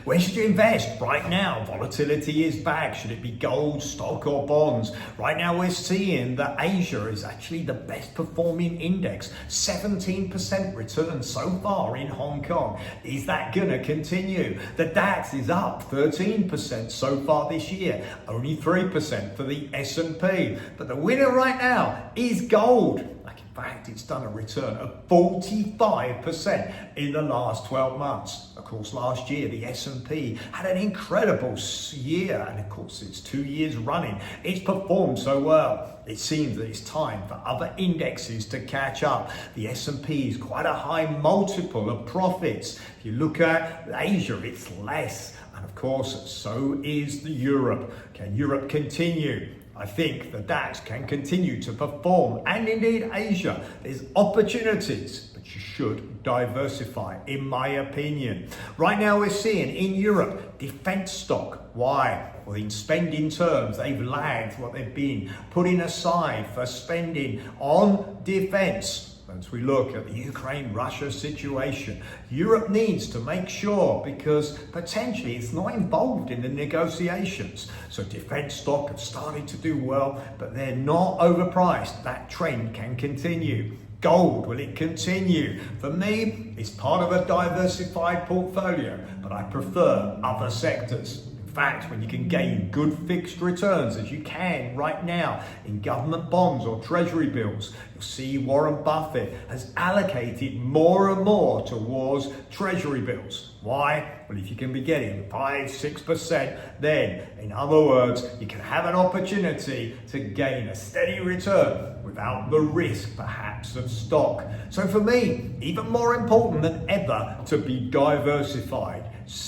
Where should you invest right now? Volatility is back. Should it be gold, stock, or bonds? Right now we're seeing that Asia is actually the best performing index. 17% return so far in Hong Kong. Is that gonna continue? The DAX is up 13% so far this year. Only 3% for the S&P. But the winner right now is gold. In fact, it's done a return of 45% in the last 12 months. Of course, last year, the S&P had an incredible year. And of course, it's 2 years running. It's performed so well. It seems that it's time for other indexes to catch up. The S&P is quite a high multiple of profits. If you look at Asia, it's less. And of course, so is the Europe. Can Europe continue? I think the DAX can continue to perform, and indeed Asia. There's opportunities, but you should diversify, in my opinion. Right now we're seeing in Europe defense stock. Why? Well, in spending terms, they've lagged what they've been putting aside for spending on defense. As we look at the Ukraine-Russia situation, Europe needs to make sure, because potentially it's not involved in the negotiations. So defense stock have started to do well, but they're not overpriced. That trend can continue. Gold, will it continue? For me, it's part of a diversified portfolio, but I prefer other sectors. In fact, when you can gain good fixed returns, as you can right now in government bonds or treasury bills, you'll see Warren Buffett has allocated more and more towards treasury bills. Why? Well, if you can be getting 5-6%, then, in other words, you can have an opportunity to gain a steady return without the risk, perhaps, of stock. So for me, even more important than ever to be diversified.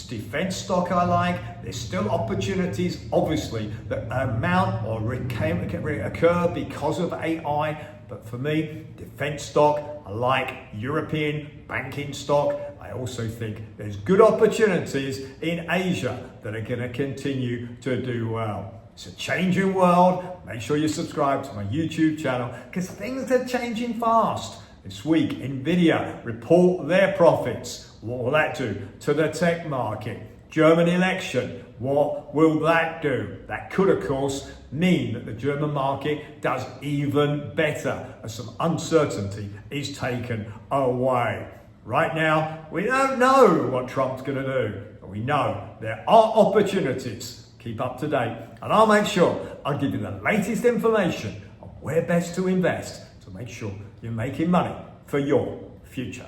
Defense stock I like. There's still opportunities, obviously, that amount or occur because of AI. But for me, defense stock, I like European banking stock. I also think there's good opportunities in Asia that are going to continue to do well. It's a changing world. Make sure you subscribe to my YouTube channel, because things are changing fast. This week, Nvidia report their profits. What will that do to the tech market? German election, what will that do? That could, of course, mean that the German market does even better as some uncertainty is taken away. Right now, we don't know what Trump's going to do, but we know there are opportunities. Keep up to date, and I'll make sure I'll give you the latest information on where best to invest to make sure you're making money for your future.